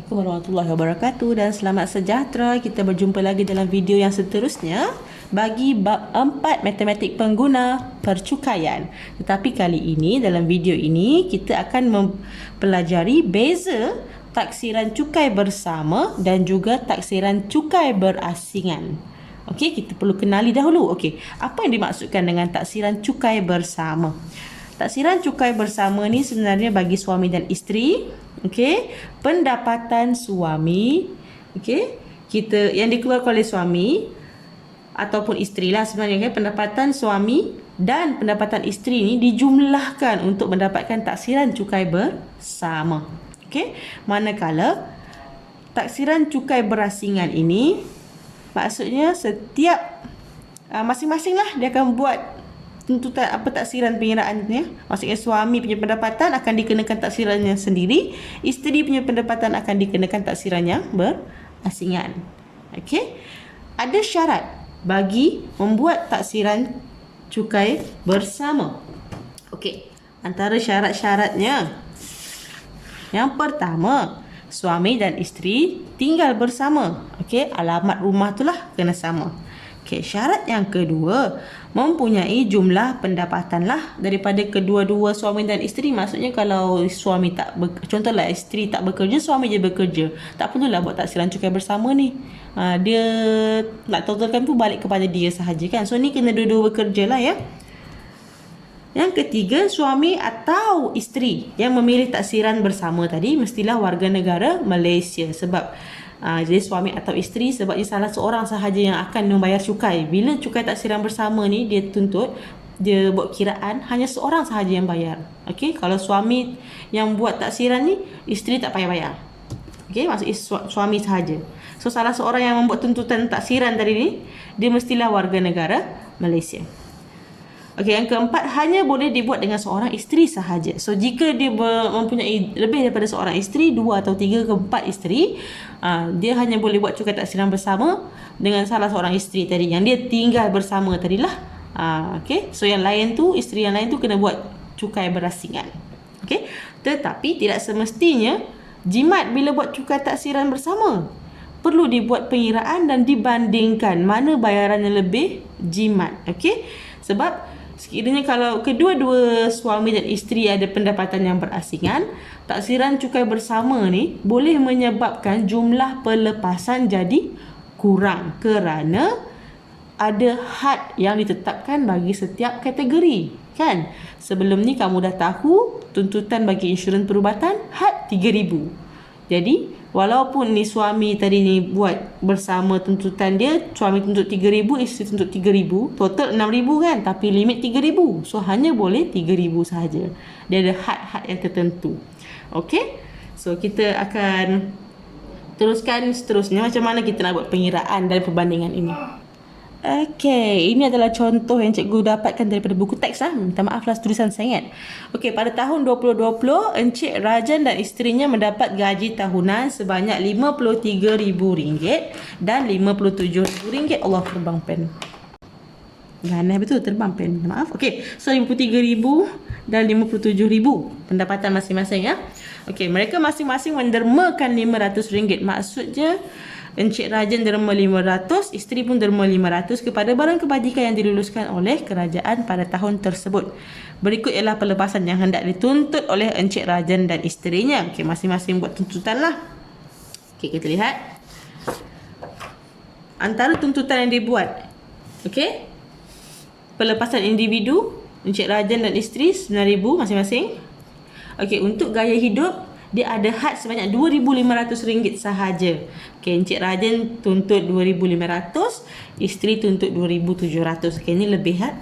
Assalamualaikum warahmatullahi wabarakatuh dan selamat sejahtera. Kita berjumpa lagi dalam video yang seterusnya bagi bab 4 matematik pengguna percukaian. Tetapi kali ini dalam video ini kita akan mempelajari beza taksiran cukai bersama dan juga taksiran cukai berasingan. Okey, kita perlu kenali dahulu. Okey, apa yang dimaksudkan dengan taksiran cukai bersama? Taksiran cukai bersama ni sebenarnya bagi suami dan isteri. Okey, pendapatan suami, okey, kita yang dikeluarkan oleh suami ataupun isteri lah sebenarnya, okay? Pendapatan suami dan pendapatan isteri ni dijumlahkan untuk mendapatkan taksiran cukai bersama. Okey, manakala taksiran cukai berasingan ini maksudnya setiap masing-masing lah dia akan buat tuntutan taksiran pengiraannya. Maksudnya suami punya pendapatan akan dikenakan taksirannya sendiri, isteri punya pendapatan akan dikenakan taksiran yang berasingan. Okey, ada syarat bagi membuat taksiran cukai bersama. Okey, antara syarat-syaratnya, yang pertama, suami dan isteri tinggal bersama. Okey, alamat rumah itulah kena sama. Okey, syarat yang kedua, mempunyai jumlah pendapatan lah daripada kedua-dua suami dan isteri. Maksudnya kalau suami tak contohlah isteri tak bekerja, suami je bekerja, tak perlulah buat taksiran cukai bersama ni. Dia nak totalkan tu balik kepada dia sahaja kan. So ni kena dua-dua bekerja lah ya. Yang ketiga, suami atau isteri yang memilih taksiran bersama tadi mestilah warga negara Malaysia. Sebab jadi suami atau isteri sebabnya salah seorang sahaja yang akan membayar cukai. Bila cukai taksiran bersama ni dia tuntut, dia buat kiraan hanya seorang sahaja yang bayar. Okey, kalau suami yang buat taksiran ni, isteri tak payah bayar. Okey, maksudnya suami sahaja. So salah seorang yang membuat tuntutan taksiran tadi ni, dia mestilah warga negara Malaysia. Okey, yang keempat, hanya boleh dibuat dengan seorang isteri sahaja. So jika dia mempunyai lebih daripada seorang isteri, 2 atau 3 ke 4 isteri, dia hanya boleh buat cukai taksiran bersama dengan salah seorang isteri tadi yang dia tinggal bersama tadilah. Okey, so yang lain tu, isteri yang lain tu kena buat cukai berasingan. Okey, tetapi tidak semestinya jimat bila buat cukai taksiran bersama. Perlu dibuat pengiraan dan dibandingkan mana bayarannya lebih jimat. Okey, sebab sekiranya kalau kedua-dua suami dan isteri ada pendapatan yang berasingan, taksiran cukai bersama ni boleh menyebabkan jumlah pelepasan jadi kurang kerana ada had yang ditetapkan bagi setiap kategori, kan? Sebelum ni kamu dah tahu tuntutan bagi insurans perubatan had 3,000. Jadi walaupun ni suami tadi ni buat bersama tuntutan dia, suami tuntut 3,000, isteri tuntut 3,000, total 6,000 kan, tapi limit 3,000. So hanya boleh 3,000 sahaja. Dia ada had-had yang tertentu. Okey? So kita akan teruskan seterusnya macam mana kita nak buat pengiraan dan perbandingan ini. Okey, ini adalah contoh yang cikgu dapatkan daripada buku teks lah. Minta maaf lah tulisan sangat. Okey, pada tahun 2020, Encik Rajan dan isterinya mendapat gaji tahunan sebanyak RM53,000 dan RM57,000. Allah, terbang pen. Aneh betul terbang pen. Maaf. Okey, so RM53,000 dan RM57,000 pendapatan masing-masing ya. Okey, mereka masing-masing mendermakan RM500. Maksudnya Encik Rajan derma 500, isteri pun derma 500 kepada barang kebajikan yang diluluskan oleh kerajaan pada tahun tersebut. Berikut ialah pelepasan yang hendak dituntut oleh Encik Rajan dan isterinya. Okey, masing-masing buat tuntutan lah. Okey, kita lihat antara tuntutan yang dibuat. Okey, pelepasan individu Encik Rajan dan isteri RM9,000 masing-masing. Okey, untuk gaya hidup dia ada had sebanyak RM2,500 sahaja. Okey, Encik Rajan tuntut RM2,500, isteri tuntut RM2,700. Okey, ni lebih had.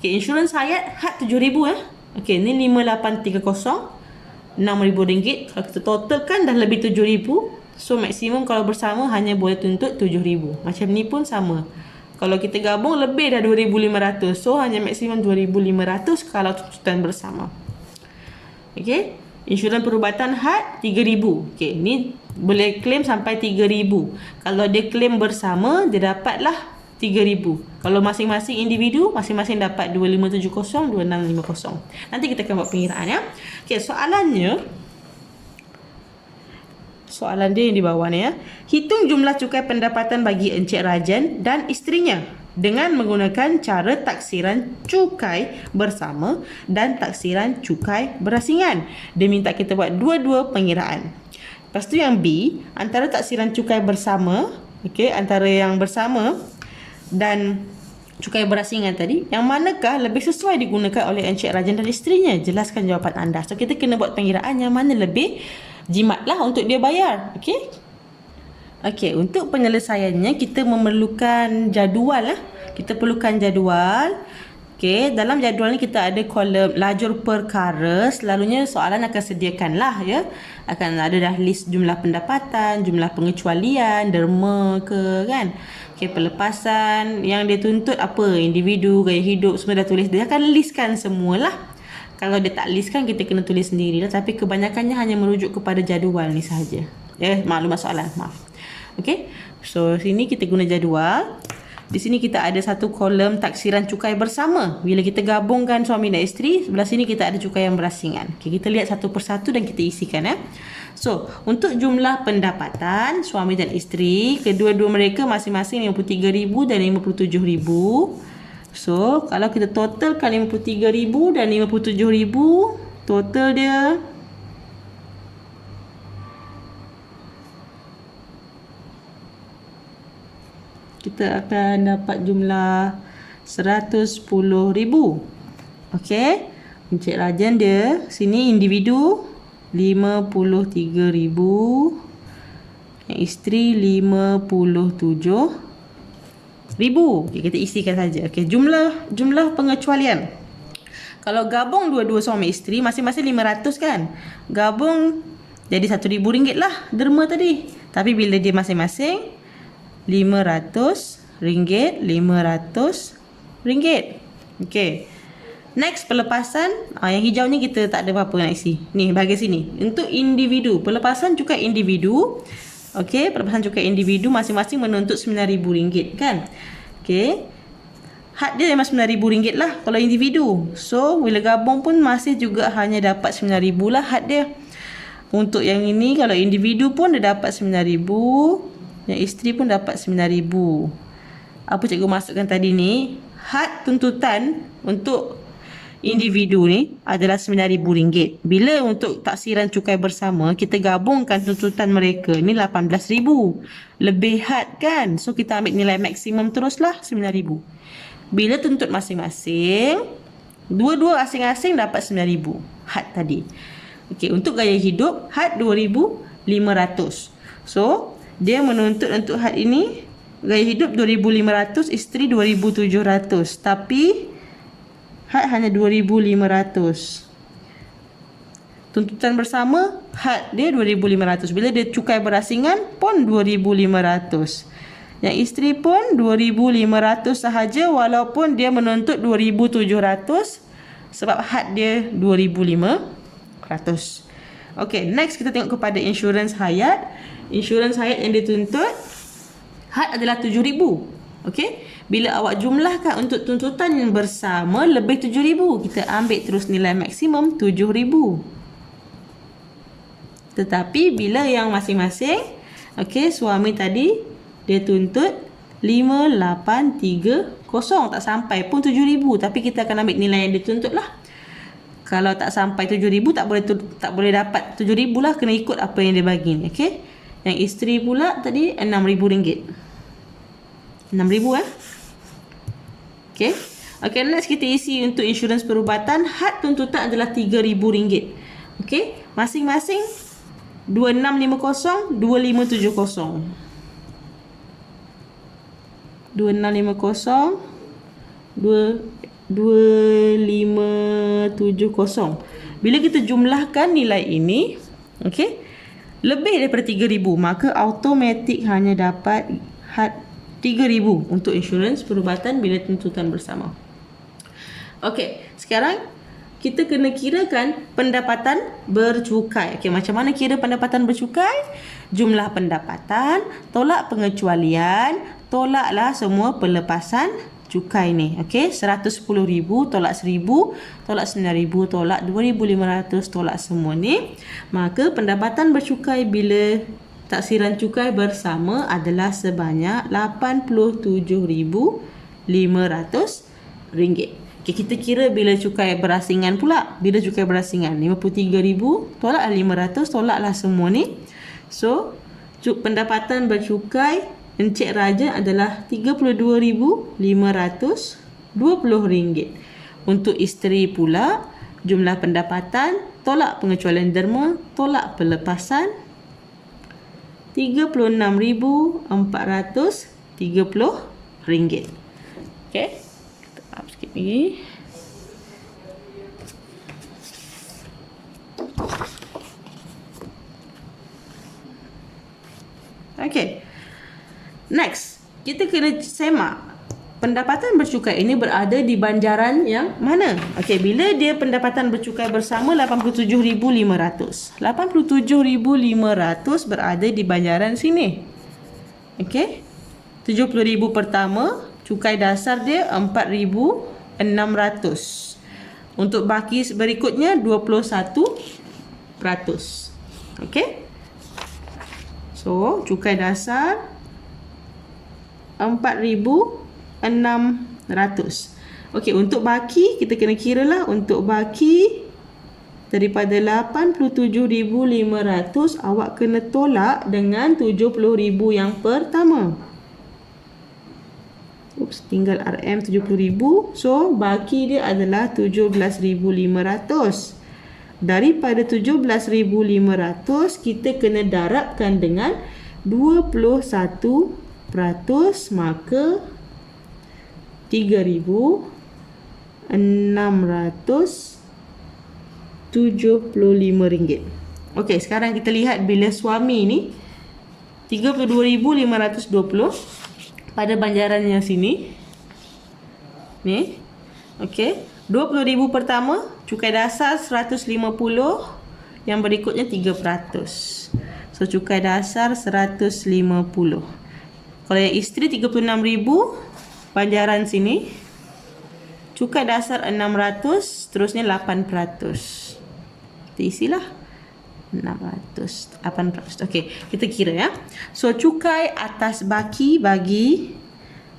Okey, insurans hayat had RM7,000 Okey, ni 5830, RM6,000. Kalau kita totalkan dah lebih RM7,000. So maksimum kalau bersama hanya boleh tuntut RM7,000. Macam ni pun sama. Kalau kita gabung lebih dah RM2,500. So hanya maksimum RM2,500 kalau tuntutan bersama. Okey, insurans perubatan had RM3,000. Okey, ni boleh claim sampai RM3,000. Kalau dia claim bersama, dia dapatlah RM3,000. Kalau masing-masing individu, masing-masing dapat RM2,570, RM2,650. Nanti kita akan buat pengiraan ya. Okey, soalannya soalan dia yang di bawah ni ya. Hitung jumlah cukai pendapatan bagi Encik Rajan dan isterinya dengan menggunakan cara taksiran cukai bersama dan taksiran cukai berasingan. Dia minta kita buat dua-dua pengiraan. Lepas tu yang B, antara taksiran cukai bersama, okey, antara yang bersama dan cukai berasingan tadi, yang manakah lebih sesuai digunakan oleh Encik Rajan dan isterinya? Jelaskan jawapan anda. So kita kena buat pengiraan yang mana lebih jimat lah untuk dia bayar. Okey. Okey, untuk penyelesaiannya kita memerlukan jadual lah. Kita perlukan jadual. Okey, dalam jadual ni kita ada kolom lajur perkara. Selalunya soalan akan sediakan lah ya. Akan ada dah list jumlah pendapatan, jumlah pengecualian, derma ke kan. Okey, pelepasan yang dia tuntut apa, individu, gaya hidup, semua dah tulis. Dia akan listkan semualah. Kalau dia tak listkan kita kena tulis sendiri lah. Tapi kebanyakannya hanya merujuk kepada jadual ni sahaja. Ya, maklumat soalan, maaf. Okey, so sini kita guna jadual. Di sini kita ada satu kolom taksiran cukai bersama. Bila kita gabungkan suami dan isteri, sebelah sini kita ada cukai yang berasingan. Okay, kita lihat satu persatu dan kita isikan ya. So, untuk jumlah pendapatan suami dan isteri, kedua-dua mereka masing-masing 53,000 dan 57,000. So, kalau kita totalkan 53,000 dan 57,000, total dia kita akan dapat jumlah 110,000. Okey. Encik Rajan dia sini individu 53,000. Yang isteri 57,000. Okay, kita isikan saja. Okey, jumlah pengecualian. Kalau gabung dua-dua suami isteri masing-masing 500 kan? Gabung jadi RM1,000 lah derma tadi. Tapi bila dia masing-masing RM500, RM500. Okey. Next, pelepasan. Yang hijau ni kita tak ada apa-apa nak isi. Ni, bahagian sini. Untuk individu, pelepasan cukai individu. Okey, pelepasan cukai individu masing-masing menuntut RM9,000 kan? Okey. Had dia memang RM9,000 lah kalau individu. So, bila gabung pun masih juga hanya dapat RM9,000 lah had dia. Untuk yang ini, kalau individu pun dia dapat RM9,000. Yang isteri pun dapat RM9,000. Apa cikgu masukkan tadi ni, had tuntutan untuk individu ni adalah RM9,000. Bila untuk taksiran cukai bersama, kita gabungkan tuntutan mereka ni RM18,000. Lebih had kan? So kita ambil nilai maksimum teruslah RM9,000. Bila tuntut masing-masing, dua-dua asing-asing dapat RM9,000 had tadi. Okey, untuk gaya hidup had RM2,500. So dia menuntut untuk had ini gaya hidup RM2,500, isteri RM2,700. Tapi had hanya RM2,500. Tuntutan bersama had dia RM2,500. Bila dia cukai berasingan pun RM2,500. Yang isteri pun RM2,500 sahaja walaupun dia menuntut RM2,700 sebab had dia RM2,500. Okey, next kita tengok kepada insurans hayat. Insurans hayat yang dituntut had adalah RM7,000. Okey, bila awak jumlahkan untuk tuntutan yang bersama lebih RM7,000, kita ambil terus nilai maksimum RM7,000. Tetapi bila yang masing-masing, okey, suami tadi dia tuntut 5,830, tak sampai pun RM7,000, tapi kita akan ambil nilai yang dituntut lah. Kalau tak sampai RM7,000 tak boleh dapat RM7,000 lah, kena ikut apa yang dia bagi ni. Okey. Yang isteri pula tadi RM6,000. RM6,000 Okey. Okey, next kita isi untuk insurans perubatan. Had tuntutan adalah RM3,000. Okey. Masing-masing 2650, 2570. 2650, 2570. Bila kita jumlahkan nilai ini, okey, lebih daripada RM3,000, maka automatik hanya dapat had RM3,000 untuk insurans perubatan bila tuntutan bersama. Okey, sekarang kita kena kirakan pendapatan bercukai. Okey, macam mana kira pendapatan bercukai? Jumlah pendapatan, tolak pengecualian, tolaklah semua pelepasan cukai ni. Okey, 110,000 tolak 1,000, tolak 9,000, tolak 2,500, tolak semua ni. Maka pendapatan bercukai bila taksiran cukai bersama adalah sebanyak RM87,500. Okay, kita kira bila cukai berasingan pula. Bila cukai berasingan 53,000 tolak 500, tolaklah semua ni. So pendapatan bercukai Encik Raja adalah RM32,520. Untuk isteri pula, jumlah pendapatan tolak pengecualian derma, tolak pelepasan RM36,430. Okey. Kita up sikit lagi. Okey. Next, kita kena semak pendapatan bercukai ini berada di banjaran yang mana? Okey, bila dia pendapatan bercukai bersama 87,500. 87,500 berada di banjaran sini. Okey. 70,000 pertama, cukai dasar dia 4,600. Untuk baki berikutnya 21%. Okey. So, cukai dasar 4,600. Okey, untuk baki kita kena kira lah. Untuk baki daripada 87,500 awak kena tolak dengan 70,000 yang pertama. Tinggal RM 70,000. So, baki dia adalah 17,500. Daripada 17,500 kita kena darabkan dengan 21%, maka RM3,675. Okey, sekarang kita lihat bila suami ni 32,520 pada banjaran yang sini. Ni. Okey, 20,000 pertama, cukai dasar 150, yang berikutnya 3%. So cukai dasar 150. Kalau yang isteri 36,000, banjaran sini. Cukai dasar 600, terusnya 8%. Kita isilah 600, 8%. Okey, kita kira ya. So cukai atas baki bagi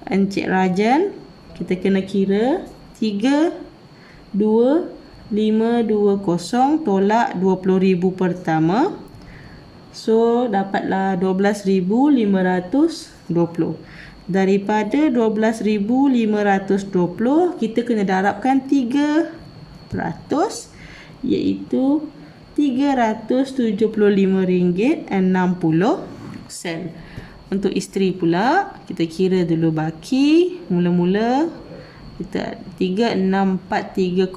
Encik Rajan, kita kena kira 32,520 tolak 20,000 pertama. So dapatlah 12,520. Daripada 12,520 kita kena darabkan 3%, iaitu RM375.60. Untuk isteri pula kita kira dulu baki. Mula-mula kita 36,430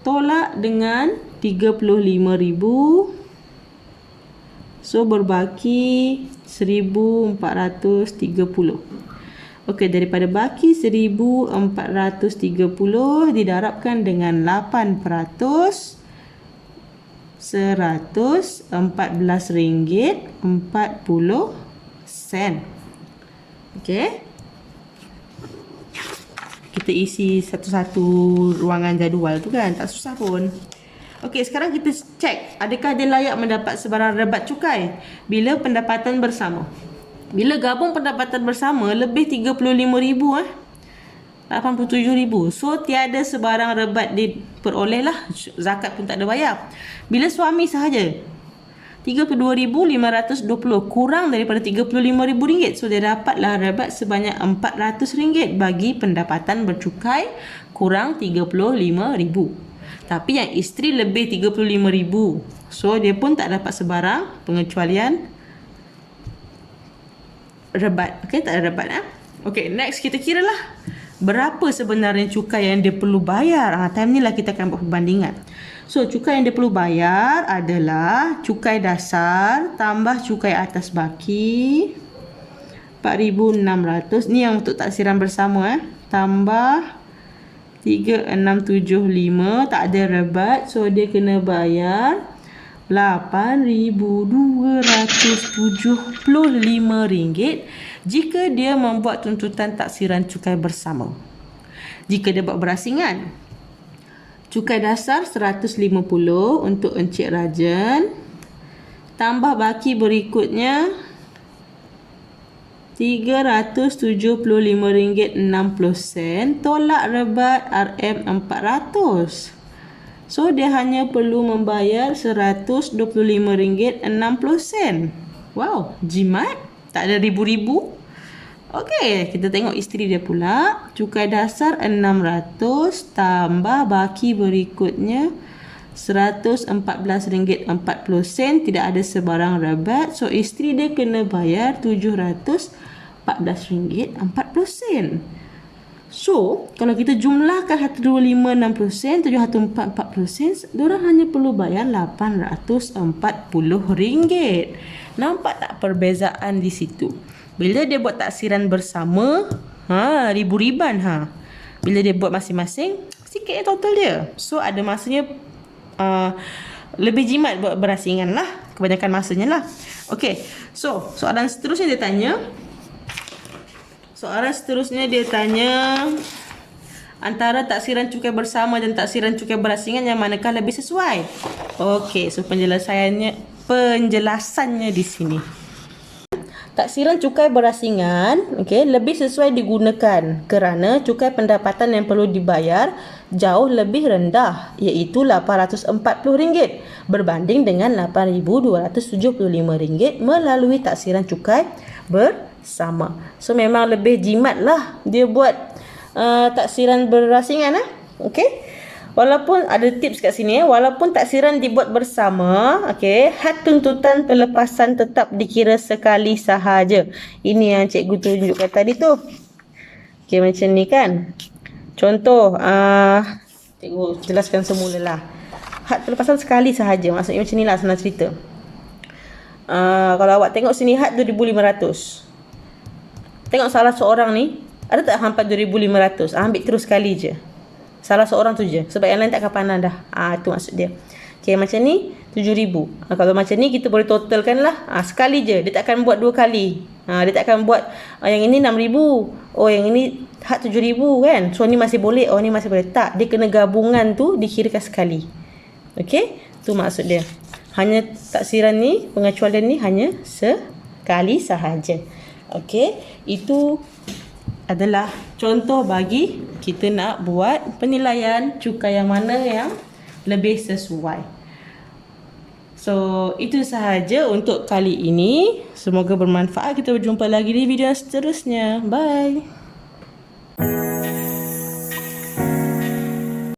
tolak dengan 35,000. So berbaki 1,430. Okey, daripada baki 1,430 didarabkan dengan 8%, RM114.40. Okey. Kita isi satu-satu ruangan jadual tu kan, tak susah pun. Okey, sekarang kita cek adakah dia layak mendapat sebarang rebat cukai bila pendapatan bersama. Bila gabung pendapatan bersama lebih 35,000 87,000. So tiada sebarang rebat diperoleh lah. Zakat pun tak ada bayar. Bila suami sahaja 32,520 kurang daripada 35,000 ringgit. So dia dapatlah rebat sebanyak RM400 bagi pendapatan bercukai kurang 35,000. Tapi yang isteri lebih 35,000. So dia pun tak dapat sebarang pengecualian rebat. Okey, tak ada rebat. Okey, next kita kira lah berapa sebenarnya cukai yang dia perlu bayar. Time ni lah kita akan buat perbandingan. So cukai yang dia perlu bayar adalah cukai dasar tambah cukai atas baki 4,600. Ni yang untuk taksiran bersama tambah 3,675, tak ada rebat. So dia kena bayar RM8,275 jika dia membuat tuntutan taksiran cukai bersama. Jika dia buat berasingan, cukai dasar 150 untuk Encik Rajan, tambah baki berikutnya RM375.60, tolak rebat RM400. So dia hanya perlu membayar RM125.60. Wow, jimat, tak ada ribu-ribu. Okey, kita tengok isteri dia pula. Cukai dasar 600 tambah baki berikutnya RM114.40. Tidak ada sebarang rebat. So isteri dia kena bayar RM714.40. So kalau kita jumlahkan 125.60 sen, RM714.40, diorang hanya perlu bayar RM840. Nampak tak perbezaan di situ? Bila dia buat taksiran bersama, ribu-riban Bila dia buat masing-masing, sikit total dia. So ada masanya lebih jimat buat berasingan lah, kebanyakan masanya lah. Okey, so soalan seterusnya dia tanya antara taksiran cukai bersama dan taksiran cukai berasingan, yang manakah lebih sesuai? Okey, so penjelasannya di sini. Taksiran cukai berasingan lebih sesuai digunakan kerana cukai pendapatan yang perlu dibayar jauh lebih rendah, iaitu RM840 berbanding dengan RM8,275 melalui taksiran cukai bersama. So memang lebih jimat lah dia buat taksiran berasingan. Walaupun ada tips kat sini, walaupun taksiran dibuat bersama, had tuntutan pelepasan tetap dikira sekali sahaja. Ini yang cikgu tunjukkan tadi tu. Macam ni kan. Contoh, cikgu jelaskan semula lah. Had pelepasan sekali sahaja, maksudnya macam ni lah senang cerita. Kalau awak tengok sini, had 2,500. Tengok salah seorang ni, ada tak hampa 2,500? Ambil terus sekali je. Salah seorang tu je, sebab yang lain takkan pandang dah. Itu maksud dia. Macam ni 7,000. Kalau macam ni kita boleh totalkan lah. Sekali je, dia takkan buat dua kali. Dia takkan buat yang ini 6,000. Yang ini had 7,000 kan. So ni masih boleh, ni masih boleh. Tak, dia kena gabungan tu dikirakan sekali. Tu maksud dia. Hanya taksiran ni, pengecualian ni hanya sekali sahaja. Itu adalah contoh bagi kita nak buat penilaian cukai yang mana yang lebih sesuai. So itu sahaja untuk kali ini. Semoga bermanfaat. Kita berjumpa lagi di video seterusnya. Bye.